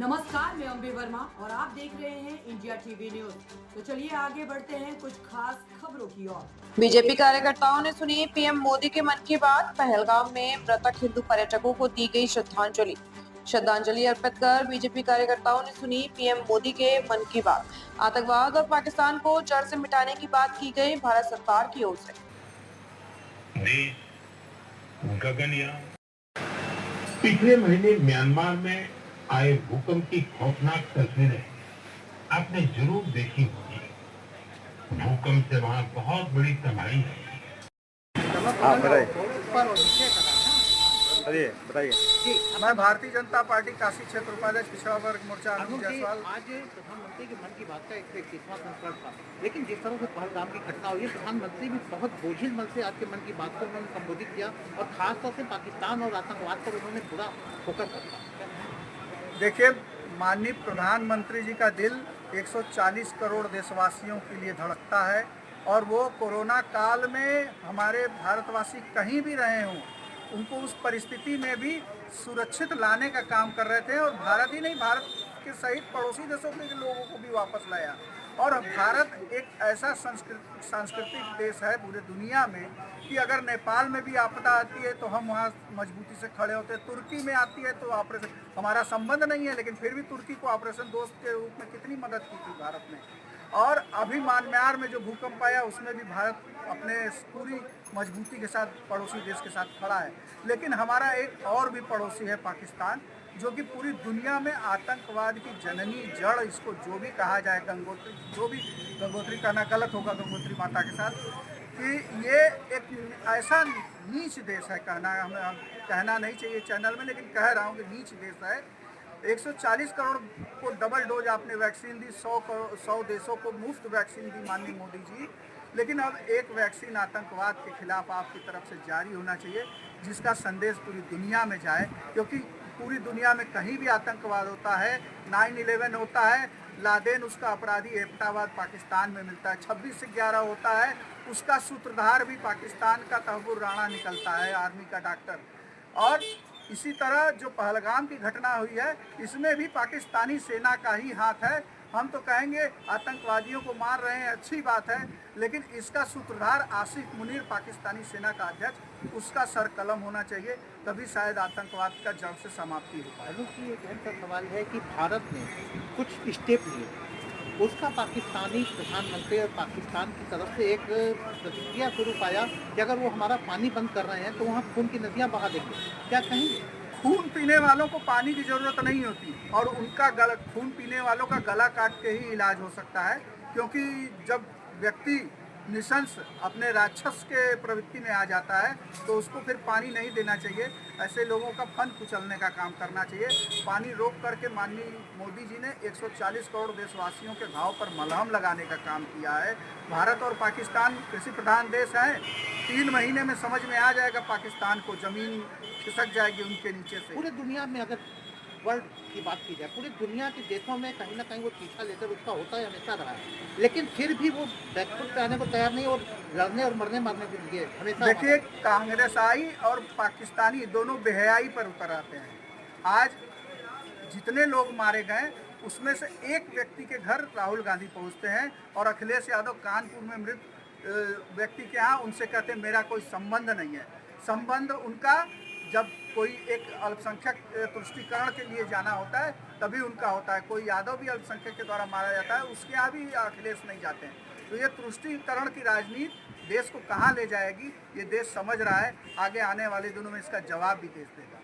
नमस्कार, मैं अम्बे वर्मा और आप देख रहे हैं इंडिया टीवी न्यूज। तो चलिए आगे बढ़ते हैं कुछ खास खबरों की ओर। बीजेपी कार्यकर्ताओं ने सुनी पीएम मोदी के मन की बात। पहलगाम में मृतक हिंदू पर्यटकों को दी गई श्रद्धांजलि अर्पित कर बीजेपी कार्यकर्ताओं ने सुनी पीएम मोदी के मन की बात। आतंकवाद और पाकिस्तान को जड़ से मिटाने की बात की गई भारत सरकार की ओर से। देश गगनयान पिछले महीने म्यांमार में आए भूकंप की खौफनाक तस्वीरें आपने जरूर देखी होगी। भूकंप से वहां बहुत बड़ी तबाही है। बताइए। जी, मैं भारतीय जनता पार्टी काशी क्षेत्र उपाध्यक्ष पिछड़ा वर्ग मोर्चा अरुण जायसवाल। आज प्रधानमंत्री के मन की बात का 121वां संस्करण था, लेकिन जिस तरह से पहलगाम की घटना हुई है, प्रधानमंत्री भी बहुत बोझिल मन से आज के मन की बात को उन्होंने संबोधित किया और खासतौर से पाकिस्तान और आतंकवाद पर उन्होंने पूरा फोकस रखा। देखिए, माननीय प्रधानमंत्री जी का दिल 140 करोड़ देशवासियों के लिए धड़कता है और वो कोरोना काल में हमारे भारतवासी कहीं भी रहे हों, उनको उस परिस्थिति में भी सुरक्षित लाने का काम कर रहे थे और भारत ही नहीं, भारत के सहित पड़ोसी देशों के लोगों को भी वापस लाया। और भारत एक ऐसा सांस्कृतिक देश है पूरे दुनिया में कि अगर नेपाल में भी आपदा आती है तो हम वहाँ मजबूती से खड़े होते हैं। तुर्की में आती है तो ऑपरेशन, हमारा संबंध नहीं है लेकिन फिर भी तुर्की को ऑपरेशन दोस्त के रूप में कितनी मदद की थी भारत ने। और अभी म्यांमार में जो भूकंप आया उसमें भी भारत अपने पूरी मजबूती के साथ पड़ोसी देश के साथ खड़ा है। लेकिन हमारा एक और भी पड़ोसी है पाकिस्तान, जो कि पूरी दुनिया में आतंकवाद की जननी जड़, इसको जो भी कहा जाए, गंगोत्री, जो भी गंगोत्री कहना गलत होगा गंगोत्री माता के साथ, कि ये एक ऐसा नीच देश है, कहना नहीं चाहिए चैनल में, लेकिन कह रहा हूँ कि नीच देश है। 140 करोड़ को डबल डोज आपने वैक्सीन दी, 100 देशों को मुफ्त वैक्सीन दी माननीय मोदी जी, लेकिन अब एक वैक्सीन आतंकवाद के खिलाफ आपकी तरफ से जारी होना चाहिए, जिसका संदेश पूरी दुनिया में जाए, क्योंकि पूरी दुनिया में कहीं भी आतंकवाद होता है, 9/11 होता है, लादेन उसका अपराधी एबटाबाद पाकिस्तान में मिलता है, 26/11 होता है, उसका सूत्रधार भी पाकिस्तान का तहव्वुर राणा निकलता है, आर्मी का डॉक्टर। और इसी तरह जो पहलगाम की घटना हुई है, इसमें भी पाकिस्तानी सेना का ही हाथ है। हम तो कहेंगे आतंकवादियों को मार रहे हैं, अच्छी बात है, लेकिन इसका सूत्रधार आसिफ मुनीर, पाकिस्तानी सेना का अध्यक्ष, उसका सर कलम होना चाहिए, तभी शायद आतंकवाद का जड़ से समाप्ति हो पाए। अरुण जी, एक अहम सवाल है कि भारत ने कुछ स्टेप लिए, उसका पाकिस्तानी प्रधानमंत्री और पाकिस्तान की तरफ से एक प्रतिक्रिया स्वरूप आया कि अगर वो हमारा पानी बंद कर रहे हैं तो वहाँ खून की नदियाँ बहा देंगे, क्या कहेंगे? खून पीने वालों को पानी की जरूरत नहीं होती और उनका खून पीने वालों का गला काट के ही इलाज हो सकता है, क्योंकि जब व्यक्ति निशंस अपने राक्षस के प्रवृत्ति में आ जाता है तो उसको फिर पानी नहीं देना चाहिए, ऐसे लोगों का फन कुचलने का काम करना चाहिए। पानी रोक करके माननीय मोदी जी ने 140 करोड़ देशवासियों के घाव पर मलहम लगाने का काम किया है। भारत और पाकिस्तान कृषि प्रधान देश हैं, 3 महीने में समझ में आ जाएगा पाकिस्तान को, जमीन खिसक जाएगी उनके नीचे से। पूरे दुनिया में अगर वर्ल्ड की बात की जाए, पूरी दुनिया के देशों में कहीं ना कहीं वो पीछा लेकर उसका होता है, हमेशा रहा है, लेकिन फिर भी वो बैकफुट पे आने को तैयार नहीं और लड़ने और मरने मारने के लिए हमेशा। देखिए, कांग्रेसाई और पाकिस्तानी दोनों बेहयाई पर उतर आते हैं। आज जितने लोग मारे गए उसमें से एक व्यक्ति के घर राहुल गांधी पहुंचते हैं और अखिलेश यादव कानपुर में मृत व्यक्ति के यहाँ उनसे कहते हैं मेरा कोई संबंध नहीं है। संबंध उनका जब कोई एक अल्पसंख्यक तुष्टीकरण के लिए जाना होता है तभी उनका होता है। कोई यादव भी अल्पसंख्यक के द्वारा मारा जाता है, उसके यहाँ भी अखिलेश नहीं जाते हैं। तो ये तुष्टीकरण की राजनीति देश को कहाँ ले जाएगी, ये देश समझ रहा है। आगे आने वाले दिनों में इसका जवाब भी देश देगा।